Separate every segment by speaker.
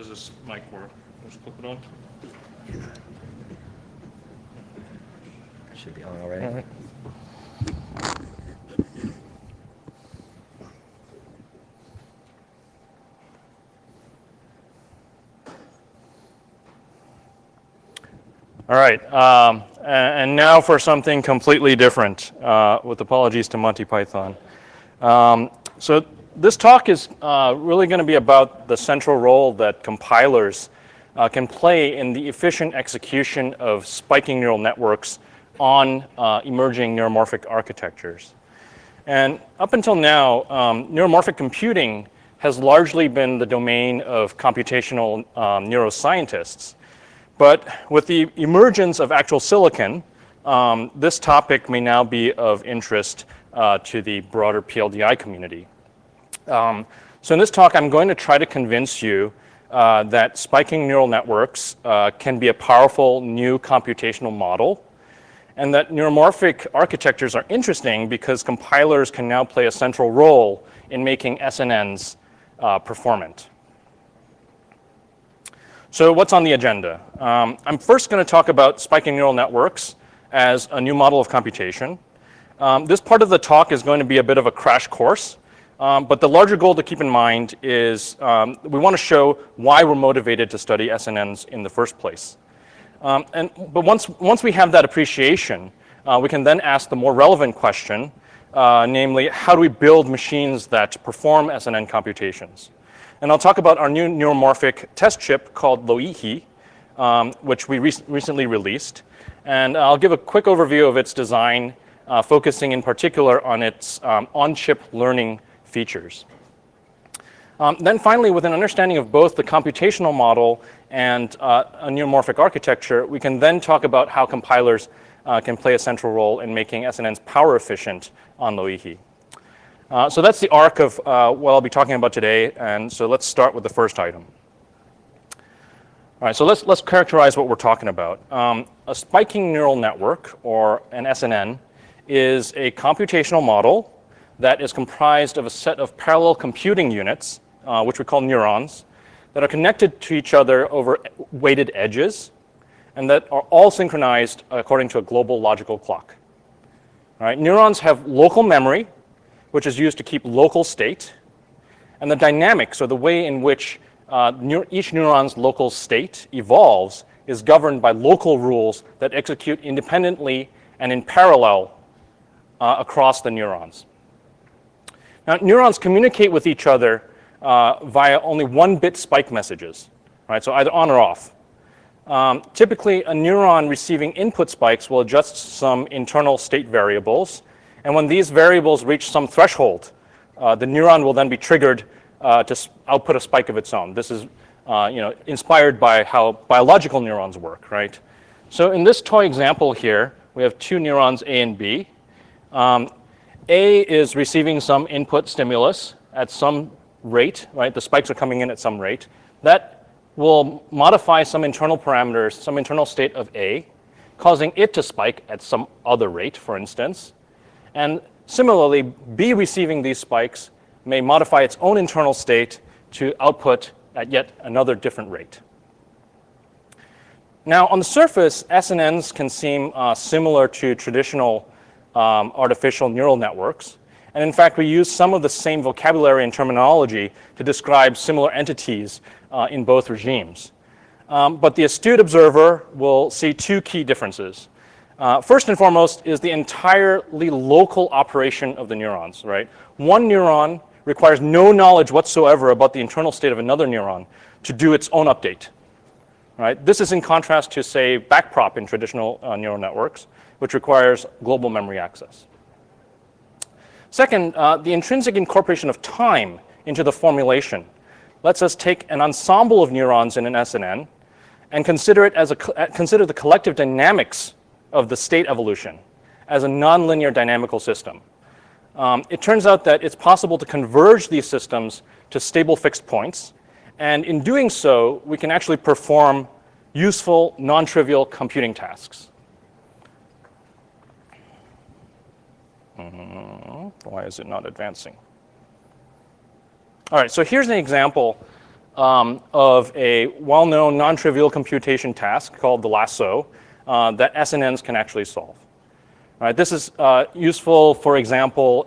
Speaker 1: does this mic work? Just click it on.
Speaker 2: Should be on already.
Speaker 1: All right. All right, and now for something completely different, with apologies to Monty Python. So this talk is really going to be about the central role that compilers can play in the efficient execution of spiking neural networks on emerging neuromorphic architectures. And up until now, neuromorphic computing has largely been the domain of computational neuroscientists. But with the emergence of actual silicon, this topic may now be of interest to the broader PLDI community. So in this talk, I'm going to try to convince you that spiking neural networks can be a powerful new computational model, and that neuromorphic architectures are interesting because compilers can now play a central role in making SNNs performant. So what's on the agenda? I'm first going to talk about spiking neural networks as a new model of computation. This part of the talk is going to be a bit of a crash course, but the larger goal to keep in mind is we want to show why we're motivated to study SNNs in the first place. But once we have that appreciation, we can then ask the more relevant question, namely, how do we build machines that perform SNN computations? And I'll talk about our new neuromorphic test chip called Loihi, which we recently released. And I'll give a quick overview of its design, focusing in particular on its on-chip learning features. Then finally, with an understanding of both the computational model and a neuromorphic architecture, we can then talk about how compilers can play a central role in making SNNs power efficient on Loihi. So that's the arc of what I'll be talking about today, and so let's start with the first item. All right, so let's characterize what we're talking about. A spiking neural network, or an SNN, is a computational model that is comprised of a set of parallel computing units, which we call neurons, that are connected to each other over weighted edges, and that are all synchronized according to a global logical clock. All right, neurons have local memory, which is used to keep local state, and the dynamics, or the way in which each neuron's local state evolves, is governed by local rules that execute independently and in parallel across the neurons. Now, neurons communicate with each other via only one-bit spike messages, right? So either on or off. Typically, a neuron receiving input spikes will adjust some internal state variables, and when these variables reach some threshold, the neuron will then be triggered to output a spike of its own. This is inspired by how biological neurons work, right? So in this toy example here, we have two neurons, A and B. A is receiving some input stimulus at some rate, right? The spikes are coming in at some rate. That will modify some internal parameters, some internal state of A, causing it to spike at some other rate, for instance. And similarly, B receiving these spikes may modify its own internal state to output at yet another different rate. Now, on the surface, SNNs can seem similar to traditional artificial neural networks. And in fact, we use some of the same vocabulary and terminology to describe similar entities in both regimes. But the astute observer will see two key differences. First and foremost is the entirely local operation of the neurons, right? One neuron requires no knowledge whatsoever about the internal state of another neuron to do its own update, right? This is in contrast to, say, backprop in traditional neural networks, which requires global memory access. Second, the intrinsic incorporation of time into the formulation lets us take an ensemble of neurons in an SNN and consider the collective dynamics of the state evolution as a nonlinear dynamical system. It turns out that it's possible to converge these systems to stable fixed points, and in doing so, we can actually perform useful, non-trivial computing tasks. Why is it not advancing? All right, so here's an example of a well-known non-trivial computation task called the lasso that SNNs can actually solve. Right, this is useful, for example,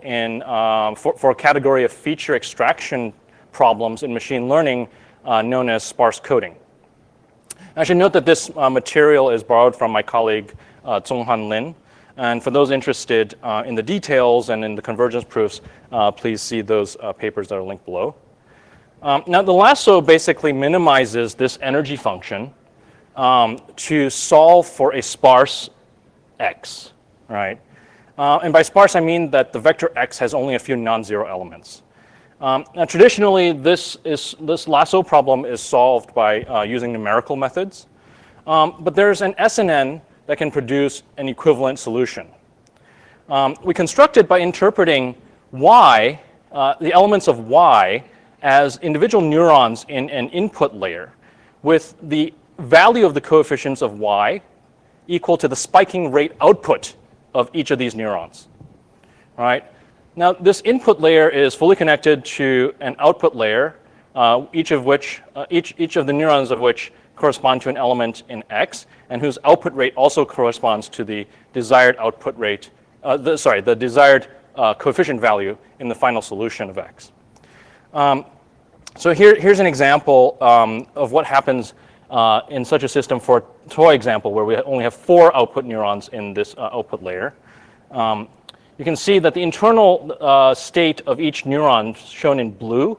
Speaker 1: for a category of feature extraction problems in machine learning known as sparse coding. I should note that this material is borrowed from my colleague Zhonghan Lin. And for those interested in the details and in the convergence proofs, please see those papers that are linked below. Now, the lasso basically minimizes this energy function to solve for a sparse x, right? And by sparse, I mean that the vector x has only a few non-zero elements. Now, traditionally, this lasso problem is solved by using numerical methods. But there's an SNN that can produce an equivalent solution. We construct it by interpreting y, the elements of y, as individual neurons in an input layer with the value of the coefficients of y equal to the spiking rate output of each of these neurons. Right? Now, this input layer is fully connected to an output layer, each of the neurons of which correspond to an element in x, and whose output rate also corresponds to the desired output rate, the desired coefficient value in the final solution of x. So here's an example of what happens in such a system for a toy example where we only have 4 output neurons in this output layer. You can see that the internal state of each neuron, shown in blue,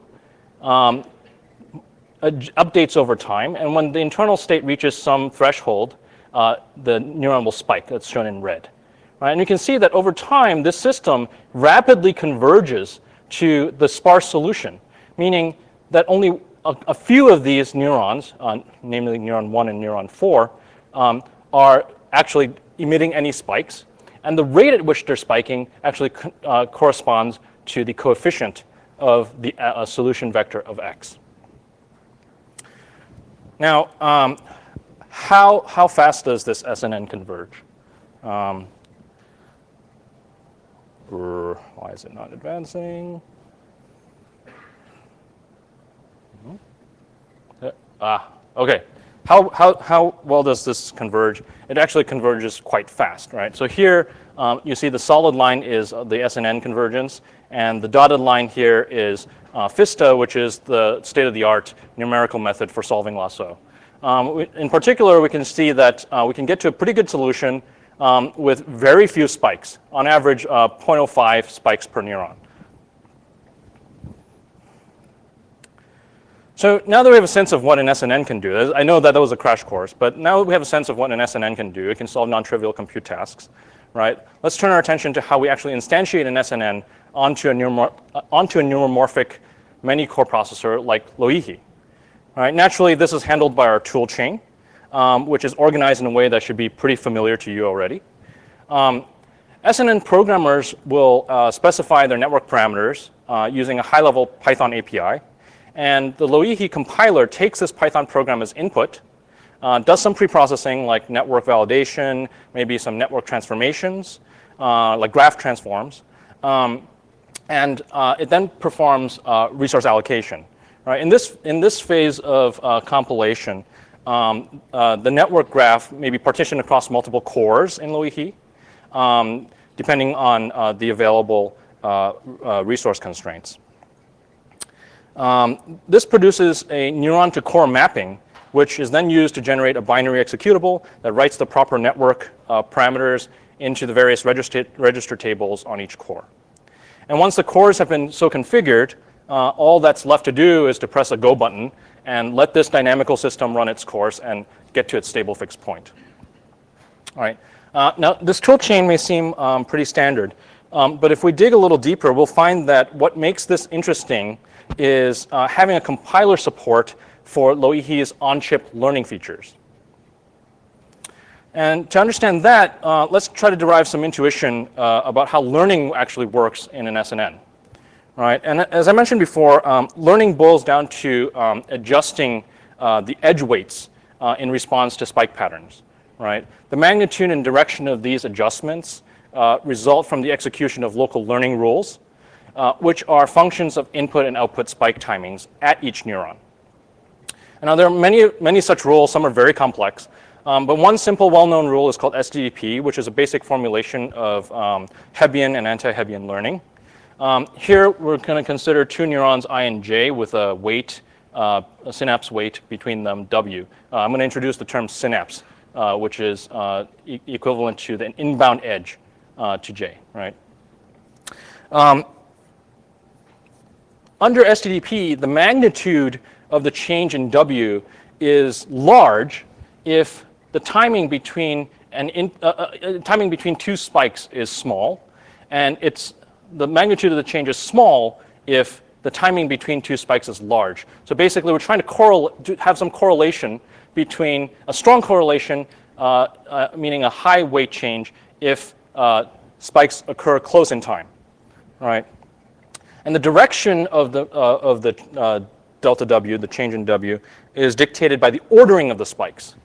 Speaker 1: updates over time, and when the internal state reaches some threshold, the neuron will spike. That's shown in red. Right? And you can see that over time, this system rapidly converges to the sparse solution, meaning that only a few of these neurons, namely neuron 1 and neuron 4, are actually emitting any spikes, and the rate at which they're spiking actually corresponds to the coefficient of the solution vector of x. Now, how fast does this SNN converge? Why is it not advancing? Okay. How well does this converge? It actually converges quite fast, right? So here you see the solid line is the SNN convergence, and the dotted line here is FISTA, which is the state-of-the-art numerical method for solving lasso. In particular, we can see that we can get to a pretty good solution with very few spikes, on average 0.05 spikes per neuron. So now that we have a sense of what an SNN can do, I know that was a crash course, but now that we have a sense of what an SNN can do, it can solve non-trivial compute tasks, right? Let's turn our attention to how we actually instantiate an SNN onto a neuromorphic Manycore processor like Loihi. Right? Naturally, this is handled by our tool chain, which is organized in a way that should be pretty familiar to you already. SNN programmers will specify their network parameters using a high-level Python API. And the Loihi compiler takes this Python program as input, does some pre-processing like network validation, maybe some network transformations, like graph transforms, and it then performs resource allocation. Right? In this phase of compilation, the network graph may be partitioned across multiple cores in Loihi, depending on the available resource constraints. This produces a neuron-to-core mapping, which is then used to generate a binary executable that writes the proper network parameters into the various register tables on each core. And once the cores have been so configured, all that's left to do is to press a go button and let this dynamical system run its course and get to its stable fixed point. All right. Now, this tool chain may seem pretty standard, but if we dig a little deeper, we'll find that what makes this interesting is having a compiler support for Loihi's on-chip learning features. And to understand that, let's try to derive some intuition about how learning actually works in an SNN. Right? And as I mentioned before, learning boils down to adjusting the edge weights in response to spike patterns. Right? The magnitude and direction of these adjustments result from the execution of local learning rules, which are functions of input and output spike timings at each neuron. And now there are many such rules. Some are very complex. But one simple, well-known rule is called SDDP, which is a basic formulation of Hebbian and anti-Hebbian learning. Here, we're going to consider two neurons, I and J, with a weight, a synapse weight between them, W. I'm going to introduce the term synapse, which is equivalent to the inbound edge to J, right? Under SDDP, the magnitude of the change in W is large if the timing between two spikes is small, and the magnitude of the change is small if the timing between two spikes is large. So basically, we're trying to have some correlation between a strong correlation, meaning a high weight change, if spikes occur close in time, right? And the direction of the delta W, the change in W, is dictated by the ordering of the spikes.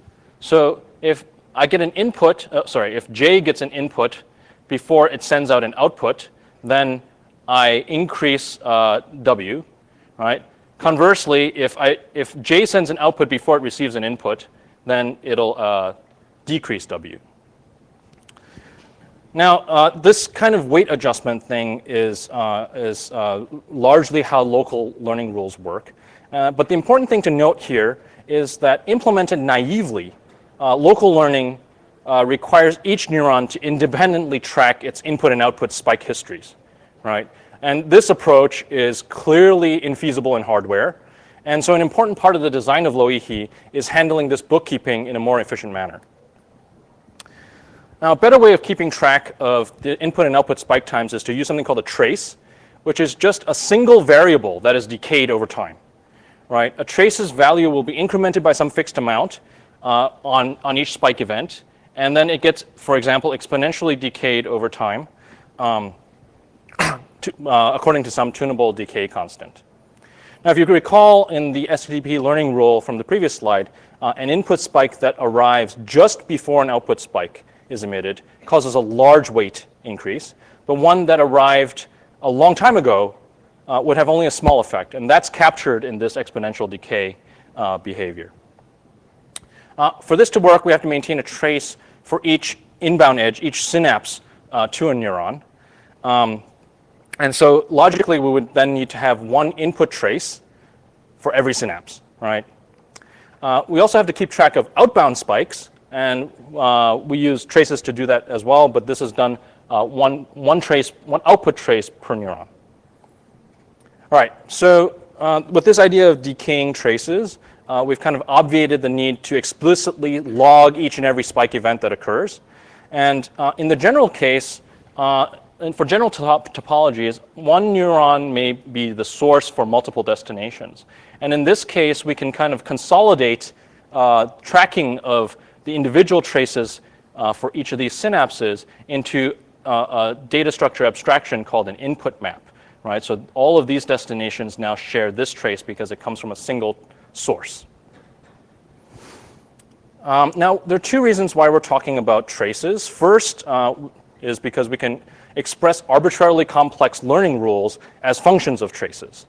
Speaker 1: So if I get an input, if J gets an input before it sends out an output, then I increase W, right? Conversely, if J sends an output before it receives an input, then it'll decrease W. Now, this kind of weight adjustment thing is largely how local learning rules work. But the important thing to note here is that implemented naively, local learning requires each neuron to independently track its input and output spike histories, right? And this approach is clearly infeasible in hardware. And so an important part of the design of Loihi is handling this bookkeeping in a more efficient manner. Now, a better way of keeping track of the input and output spike times is to use something called a trace, which is just a single variable that is decayed over time, right? A trace's value will be incremented by some fixed amount on each spike event, and then it gets, for example, exponentially decayed over time according to some tunable decay constant. Now, if you recall in the SDDP learning rule from the previous slide, an input spike that arrives just before an output spike is emitted causes a large weight increase, but one that arrived a long time ago would have only a small effect, and that's captured in this exponential decay behavior. For this to work, we have to maintain a trace for each inbound edge, each synapse to a neuron. And so logically, we would then need to have one input trace for every synapse, right? We also have to keep track of outbound spikes, and we use traces to do that as well, but this is done one output trace per neuron. All right, so with this idea of decaying traces, we've kind of obviated the need to explicitly log each and every spike event that occurs. And in the general case, and for general topologies, one neuron may be the source for multiple destinations. And in this case, we can kind of consolidate tracking of the individual traces for each of these synapses into a data structure abstraction called an input map, right? So all of these destinations now share this trace because it comes from a single source. Now, there are two reasons why we're talking about traces. First is because we can express arbitrarily complex learning rules as functions of traces.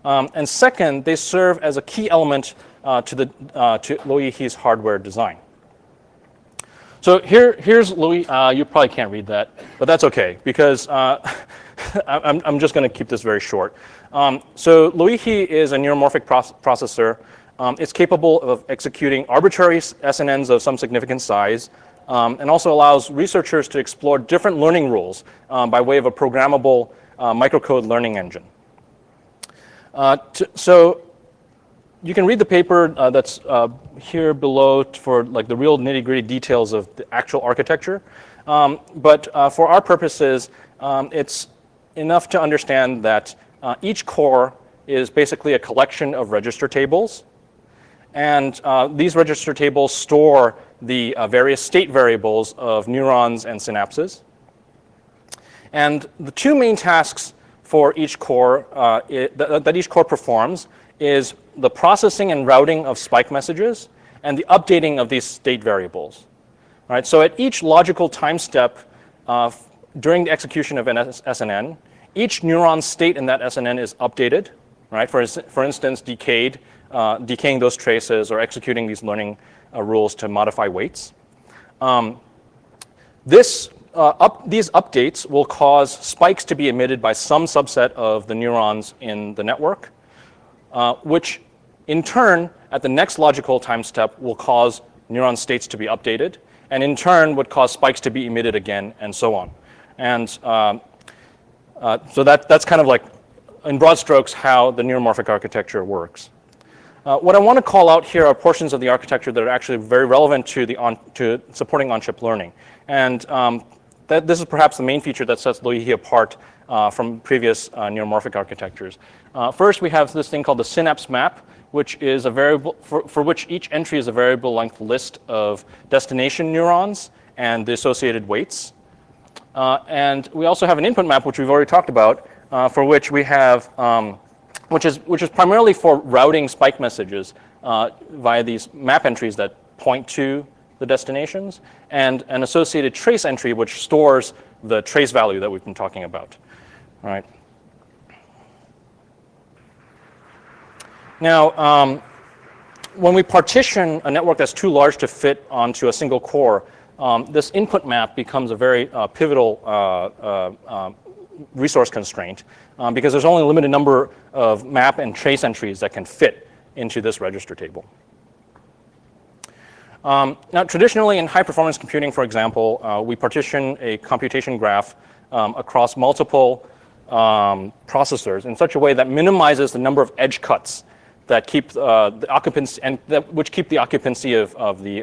Speaker 1: And second, they serve as a key element to Loihi's hardware design. So here's Loihi. You probably can't read that, but that's okay because I'm just going to keep this very short. So Loihi is a neuromorphic processor. It's capable of executing arbitrary SNNs of some significant size, and also allows researchers to explore different learning rules by way of a programmable microcode learning engine. So you can read the paper that's here below for like the real nitty-gritty details of the actual architecture. But for our purposes, it's enough to understand that each core is basically a collection of register tables. And these register tables store the various state variables of neurons and synapses. And the two main tasks for each core that each core performs is the processing and routing of spike messages and the updating of these state variables. All right, so at each logical time step during the execution of an SNN, each neuron state in that SNN is updated, right? For instance, decayed decaying those traces or executing these learning rules to modify weights. These updates will cause spikes to be emitted by some subset of the neurons in the network, which in turn, at the next logical time step, will cause neuron states to be updated, and in turn would cause spikes to be emitted again, and so on. And so that's kind of like, in broad strokes, how the neuromorphic architecture works. What I want to call out here are portions of the architecture that are actually very relevant to supporting on-chip learning. And this is perhaps the main feature that sets Loihi apart from previous neuromorphic architectures. First, we have this thing called the synapse map, which is a variable for which each entry is a variable length list of destination neurons and the associated weights. And we also have an input map, which we've already talked about, for which we have, which is primarily for routing spike messages via these map entries that point to the destinations, and an associated trace entry which stores the trace value that we've been talking about. All right. Now, when we partition a network that's too large to fit onto a single core, this input map becomes a very pivotal resource constraint because there's only a limited number of map and trace entries that can fit into this register table. Now, traditionally in high-performance computing, for example, we partition a computation graph across multiple processors in such a way that minimizes the number of edge cuts that keep the occupancy which keep the occupancy of the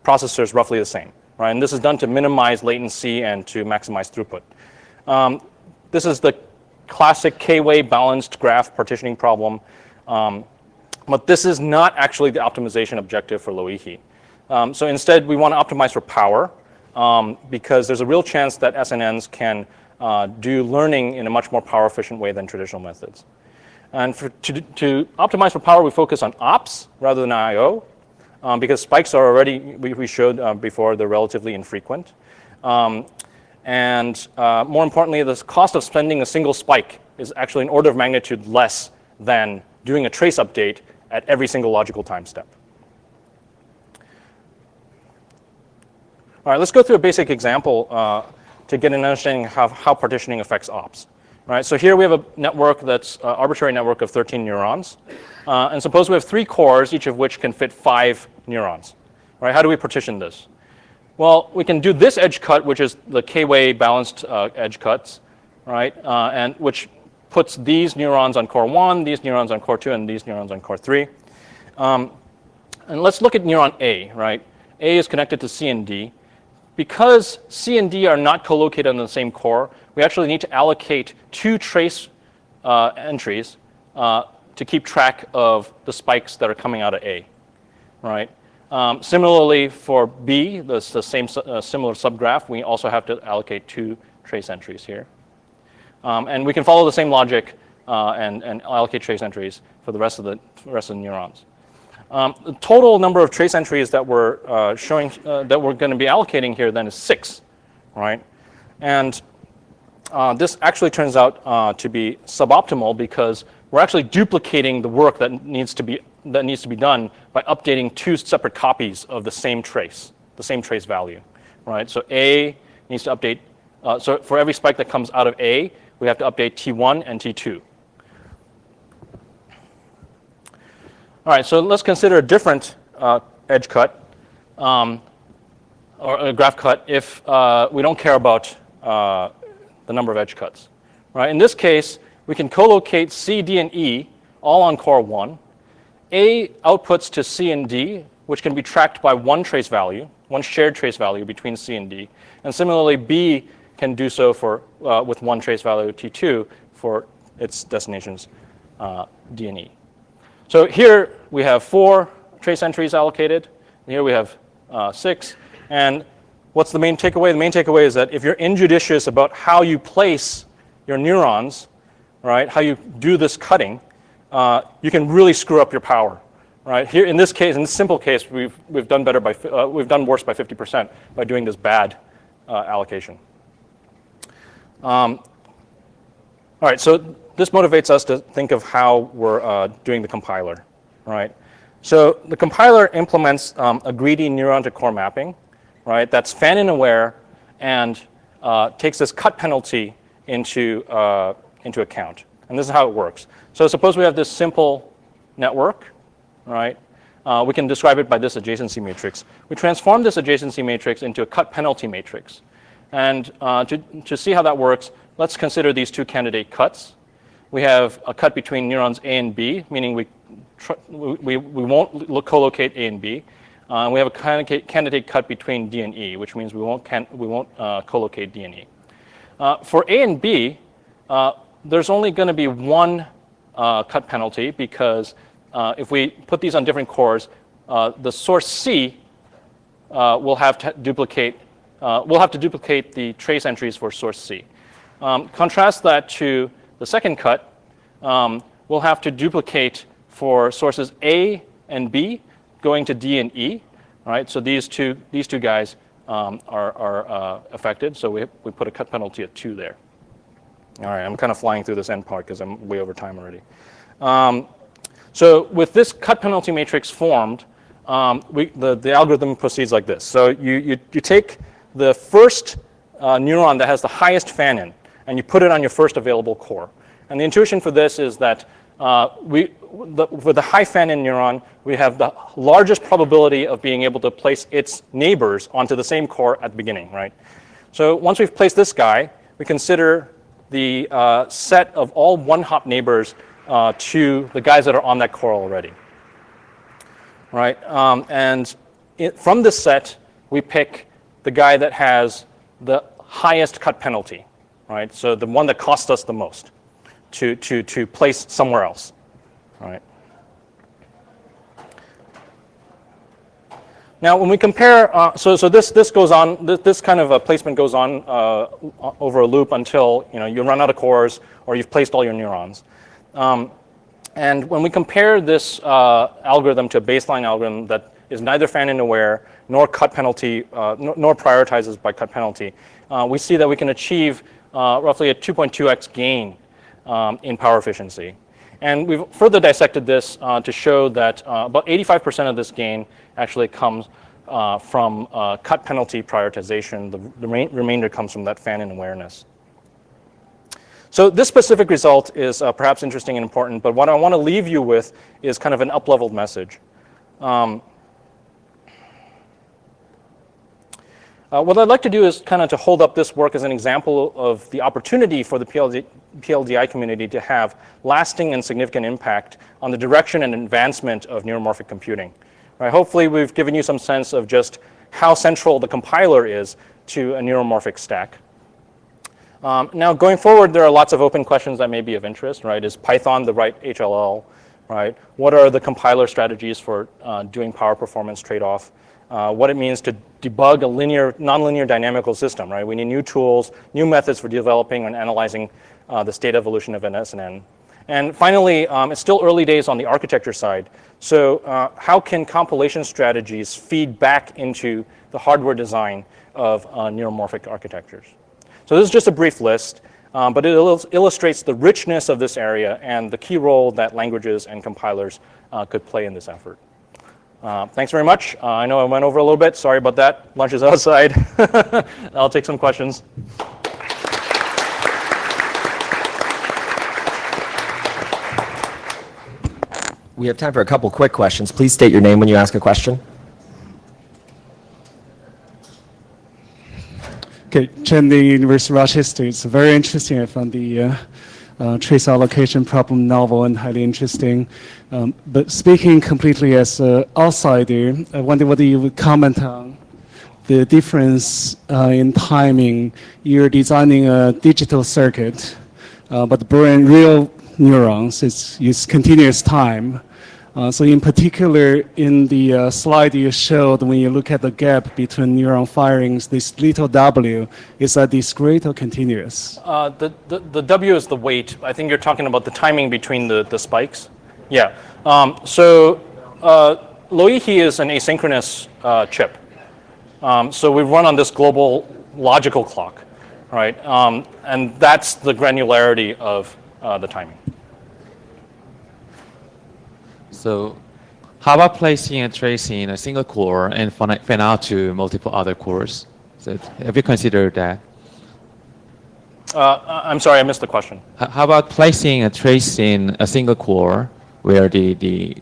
Speaker 1: processors roughly the same, right? And this is done to minimize latency and to maximize throughput. This is the classic K-way balanced graph partitioning problem. But this is not actually the optimization objective for Loihi. So instead, we want to optimize for power because there's a real chance that SNNs can do learning in a much more power efficient way than traditional methods. And to optimize for power, we focus on ops rather than I/O because spikes are already, we showed before, they're relatively infrequent. And more importantly, the cost of spending a single spike is actually an order of magnitude less than doing a trace update at every single logical time step. All right, let's go through a basic example to get an understanding of how partitioning affects ops. Right, so here we have a network that's an arbitrary network of 13 neurons. And suppose we have 3 cores, each of which can fit 5 neurons. Right, how do we partition this? Well, we can do this edge cut, which is the K-way balanced edge cuts, right, and which puts these neurons on core 1, these neurons on core 2, and these neurons on core 3. And let's look at neuron A, right? A is connected to C and D. Because C and D are not co-located on the same core, we actually need to allocate 2 trace entries to keep track of the spikes that are coming out of A, right? Similarly, for B, the same similar subgraph, we also have to allocate 2 trace entries here. And we can follow the same logic and allocate trace entries for the rest of the neurons. The total number of trace entries that we're showing that we're going to be allocating here then is 6, right? And this actually turns out to be suboptimal because we're actually duplicating the work that needs to be done by updating 2 separate copies of the same trace value, right? So A needs to update. So for every spike that comes out of A, we have to update T1 and T2. All right, so let's consider a different edge cut or a graph cut if we don't care about the number of edge cuts. Right? In this case, we can co-locate C, D, and E all on core 1. A outputs to C and D, which can be tracked by one trace value, one shared trace value between C and D. And similarly, B can do so for with one trace value, T2, for its destinations, D and E. So here we have 4 trace entries allocated. And here we have 6. And what's the main takeaway? The main takeaway is that if you're injudicious about how you place your neurons, right, how you do this cutting, you can really screw up your power. Right? Here, in this case, in this simple case, we've done better by we've done worse by 50% by doing this bad allocation. All right, so this motivates us to think of how we're doing the compiler. right? So the compiler implements a greedy neuron to core mapping, right? That's fan-in aware and takes this cut penalty into account. And this is how it works. So suppose we have this simple network, right? We can describe it by this adjacency matrix. We transform this adjacency matrix into a cut penalty matrix. And to see how that works, let's consider these two candidate cuts. We have a cut between neurons A and B, meaning we won't co-locate A and B. And we have a candidate cut between D and E, which means we won't co-locate D and E. For A and B, there's only going to be one cut penalty because if we put these on different cores, the source C will have to duplicate. We'll have to duplicate the trace entries for source C. Contrast that to the second cut. We'll have to duplicate for sources A and B going to D and E. Right. So these two guys are affected. So we put a cut penalty at 2 there. All right. I'm kind of flying through this end part because I'm way over time already. So with this cut penalty matrix formed, the algorithm proceeds like this. So you take the first neuron that has the highest fan-in, and you put it on your first available core. And the intuition for this is that with the high fan-in neuron, we have the largest probability of being able to place its neighbors onto the same core at the beginning, right? So once we've placed this guy, we consider the set of all one-hop neighbors to the guys that are on that core already, right? From this set, we pick the guy that has the highest cut penalty, right? So the one that costs us the most to place somewhere else, right? Now, when we compare, so this goes on. This kind of a placement goes on over a loop until you run out of cores or you've placed all your neurons. And when we compare this algorithm to a baseline algorithm that is neither fan-in aware nor cut penalty, nor prioritizes by cut penalty, we see that we can achieve roughly a 2.2x gain in power efficiency. And we've further dissected this to show that about 85% of this gain actually comes from cut penalty prioritization. The remainder comes from that fan-in awareness. So this specific result is perhaps interesting and important, but what I want to leave you with is kind of an up-leveled message. What I'd like to do is kind of to hold up this work as an example of the opportunity for the PLDI community to have lasting and significant impact on the direction and advancement of neuromorphic computing. Right? Hopefully we've given you some sense of just how central the compiler is to a neuromorphic stack. Now going forward, there are lots of open questions that may be of interest. Right? Is Python the right HLL? Right? What are the compiler strategies for doing power performance trade-off? What it means to debug a nonlinear dynamical system, right? We need new tools, new methods for developing and analyzing the state evolution of an SNN. And finally, it's still early days on the architecture side. So how can compilation strategies feed back into the hardware design of neuromorphic architectures? So this is just a brief list, but it illustrates the richness of this area and the key role that languages and compilers could play in this effort. Thanks very much. I know I went over a little bit. Sorry about that. Lunch is outside. I'll take some questions.
Speaker 2: We have time for a couple quick questions. Please state your name when you ask a question.
Speaker 3: Okay, Chen, the University of Rochester. It's very interesting. I found the trace allocation problem novel and highly interesting. But speaking completely as an outsider, I wonder whether you would comment on the difference in timing. You're designing a digital circuit, but the brain real neurons, it's continuous time. So in particular, in the slide you showed, when you look at the gap between neuron firings, this little w, is that discrete or continuous?
Speaker 1: The W is the weight. I think you're talking about the timing between the spikes. Yeah. So Loihi is an asynchronous chip. So we run on this global logical clock, right? And that's the granularity of the timing.
Speaker 4: So how about placing a trace in a single core and fan out to multiple other cores? So have you considered that?
Speaker 1: I'm sorry, I missed the question.
Speaker 4: How about placing a trace in a single core where the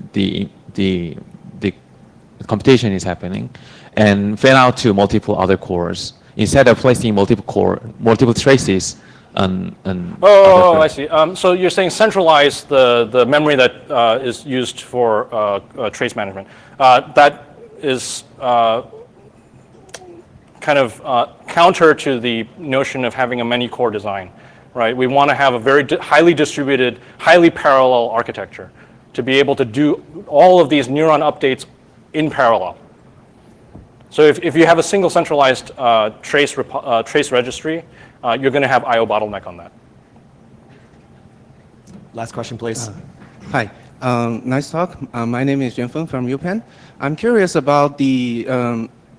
Speaker 4: computation is happening, and fan out to multiple other cores instead of placing multiple traces on
Speaker 1: Oh, I see. So you're saying centralize the memory that is used for trace management. That is kind of counter to the notion of having a many-core design, right? We want to have a very highly distributed, highly parallel architecture to be able to do all of these neuron updates in parallel. So if you have a single centralized trace registry, you're going to have I/O bottleneck on that.
Speaker 2: Last question, please.
Speaker 5: Hi, nice talk. My name is Jianfeng from UPenn. I'm curious about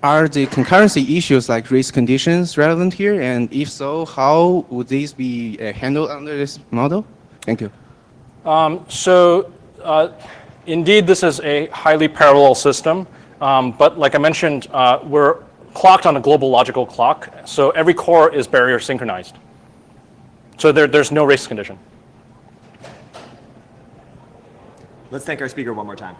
Speaker 5: are the concurrency issues like race conditions relevant here? And if so, how would these be handled under this model? Thank you.
Speaker 1: Indeed, this is a highly parallel system. But like I mentioned, we're clocked on a global logical clock. So every core is barrier synchronized. So there's no race condition.
Speaker 2: Let's thank our speaker one more time.